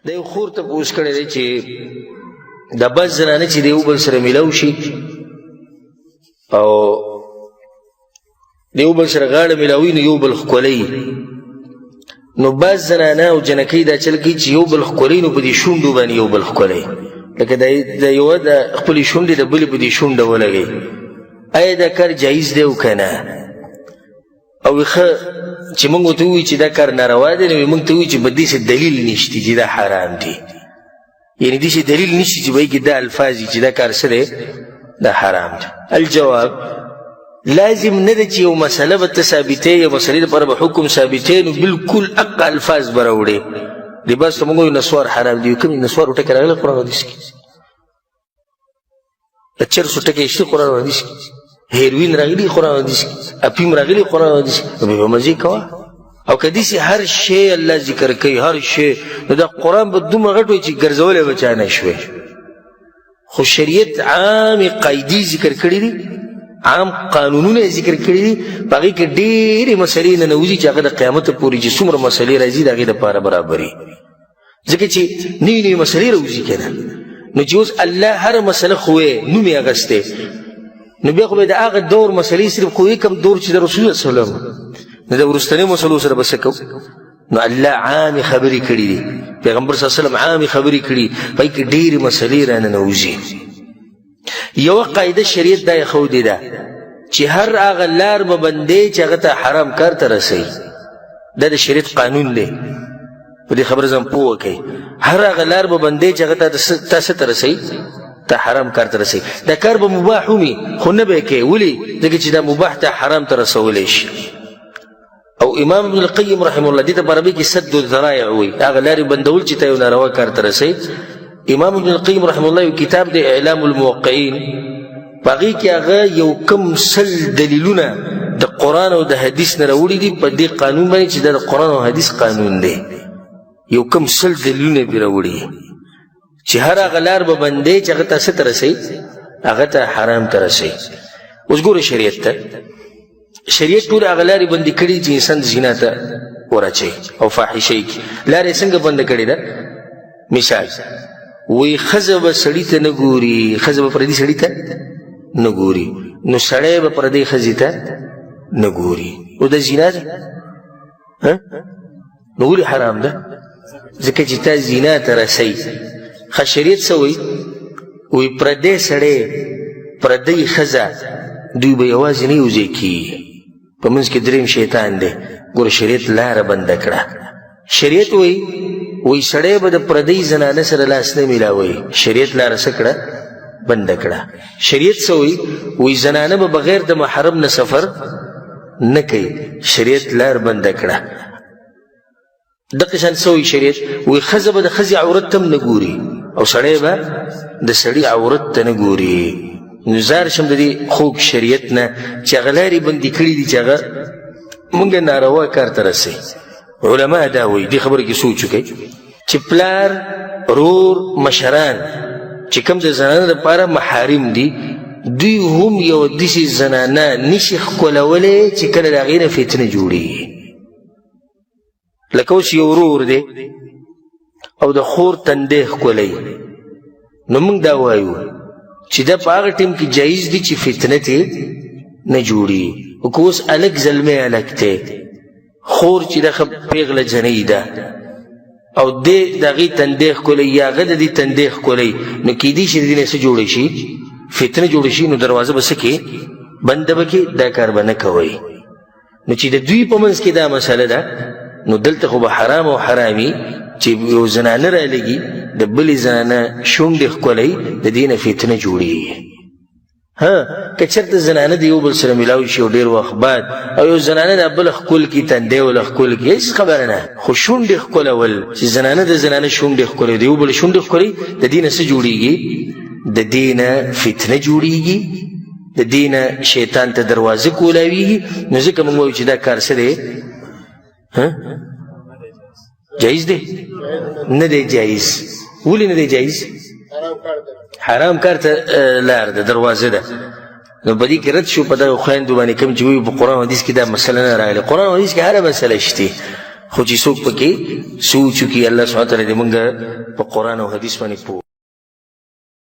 د یو خور ته پوښتنه کړې ده چې د بس زنانه چې د یو بل سره میلاو شي او د یو بل سره غاړه میلاوي نو یو بل ښکلوي، نو بعض زنانه او جنکۍ دا چل کوي چې یو بل ښکلوي نو په دې شونډو باندې یو بل ښکلوي، لکه د یوه د خپلې شونډې د بلې په دې شونډه ولګوي. آیا دا کار جایز دی او که نه؟ او ښه چې موږ ورته ووایو چې دا کار ناروا دی، نو موږ ته ووایو چې په دې څه دلیل نشته چې دا حرام دی، یعنې داسې دلیل نشته چې به کې دا الفاظ چې دا کار څه دی، دا حرام دی. الجواب لازم نه ده چې یو مسله به ته ثابتې، یو مسلې دپاره به حکم ثابتې، نو بلکل اقا الفاظ به راوړې. لباس ته موږ وایو نسوار حرام دی، کوم نسوار ټکی راغلی قرآن حدیث کې؟ د چرسو ټکی شته قرآن حدیث کې؟ هیروین راغلی قرآن حدیث کې؟ اپیم راغلی قرآن حدیث کې؟ نو به مزې کوه. او که داسې هر شی الله ذکر کوي، هر شی، نو دا قرآن به دومره غټ وي چې ګرځولی به چا نه شوی. خو شریعت عامې قاعدې ذکر کړي دي، عام قانونونه ذکر کړي دي، په هغې کې ډېرې مسلې ننوځي چې هغه د قیامته پورې چې څومره مسلې راځي د هغې دپاره برابري، ځکه چې نوي نوي مسلې راوځي که نه. نو چې اوس الله هر مسله خوی نوم یې اخیستی، نو بیا خو به د هغه دور مسلې صرف خوی کم دور چې د رسول الله صلی الله علیه وسلم نو د وروستنیو مسلو سره به څه کوو؟ نو الله عامې خبرې کړي دي، پیغمبر صلی الله علیه وسلم عامې خبرې کړي، په هغې کې ډېرې مسلې راننوځي. یوه قاعده شریعت دا یې ده چې هر هغه لار به بندې چې هغه ته حرام کار ته رسوي، دا د شریعت قانون دی، په دې خبره ځان پوه کوئ. هر هغه لار به بندې چې هغه ته څه ته رسوي، ته حرام کار ته رسوي. دا کار به مباح ومي خو نه به یې کوې، ولې؟ ځکه چې دا مباح ته حرام ته رسولی شي. او امام ابن القیم رحمه الله دې ته په عربي کې سد الذرایع وایي، هغه لارې بندول چې ته یو ناروا کار ته رسوي. امام ابن القیم رحمه الله یو کتاب دی اعلام الموقعین، په هغې کې هغه یو کم سل دلیلونه د قرآن او د حدیث نه راوړي دي په دې قانون باندې چې دا د قرآن او حدیث قانون دی. یو کم سل دلیلونه پرې راوړي چې هر هغه لار به بندې چې هغه ته څه ته رسوي، هغه ته حرام ته رسوي. اوس ګوره شریعت ته، شریعت ټول هغه لارې بندې کړي چې انسان زنا ته ورچوي او فاحشې کړي. لارې څنګه بنده کړې ده؟ مثال وی ښځه به سړي ته نه ګوري، ښځه به پردي سړي ته نه ګوري، نو سړی به پردۍ ښځې ته نه ګوري. او دا زنا ده، نو ولې حرام ده؟ ځکه چې تا زنا ته رسوي. ښه شریعت څه وایي؟ وی پردی سړی پردۍ ښځه دوی به یوازې نه یو ځای کېږي، په منځ کې دریم شیطان دی. ګوره شریعت لاره بنده کړه. شریعت وی سړی به د پردۍ زنانه سره لاس نه میلاوي، شریعت لاره څه کړه؟ بنده کړه. شریعت څه وی زنانه به بغیر د محرم نه سفر نه کوي، شریعت لار بنده کړه. دقه شان څه وی شریعت؟ وی ښځه به د ښځې عورت ته هم نه ګوري او سړی به د سړي عورت ته نه ګوري. نو زار شم د دې خوږ شریعت نه چې هغه لارې بندې کړي دي چې هغه مونږ ناروا کار ته رسوي. علما دا وایي، دې خبره کې سوچ وکړئ چې پلار، رور، مشران چې کوم د زنانه دپاره محارم دي، دوی هم یو داسې زنانه نشي ښکلولی چې کله د هغې نه فتنه جوړېږي. لکه اوس یو ورور دی او د خور تندی ښکلی، نو موږ دا وایو چې دا په هغه ټیم کې جایز دي چې فتنه ترې نه جوړېږي. او که اوس هلک زلمی هلک دی، خور چې دا ښه پیغله جنۍ ده او دی د هغې تندی ښکلی یا هغه د دې تندی ښکلی، نو کیدای شي د دې نه څه جوړی شي، فتنه جوړی شي. نو دروازه به څه کې؟ بنده به کې. دا کار به نه کوئ. نو چې د دوی په منځ کې دا مسله ده، نو دلته خو به حرام او حرامي چې یو زنانه رالګي د بلې زنانه شونډې ښکلی، د دې نه فتنه جوړېږي. که چېرته زنانه د یو بل سره میلاو شي او ډېر وخت بعد او یو زنانه د بله ښکل کړي، تندی وله ښکل کړي، هېڅ خبره نه. خو شونډې ښکلول چې زنانه د زنانه شونډې ښکلوي، د یو بل شونډې ښکلوي، د دې نه څه جوړېږي؟ د دې نه فتنه جوړېږي، د دې نه شیطان ته دروازه کولاویږي. نو ځکه موږ وایو چې دا کار څه دی؟ جایز دی؟ نه دی جایز. ولې نه دی جایز؟ حرام کار ته لار ده، دروازه ده. نو په دې کې رد شو په دغه خویندو باندې کوم چې وایي په قرآن حدیث کې دا مسله نه راغلې. قرآن حدیث کې هره مسله شته، خو چې څوک پکې سوچ وکړي الله سبحانه وتعالی دې موږ په قرآن او حدیث باندې پوه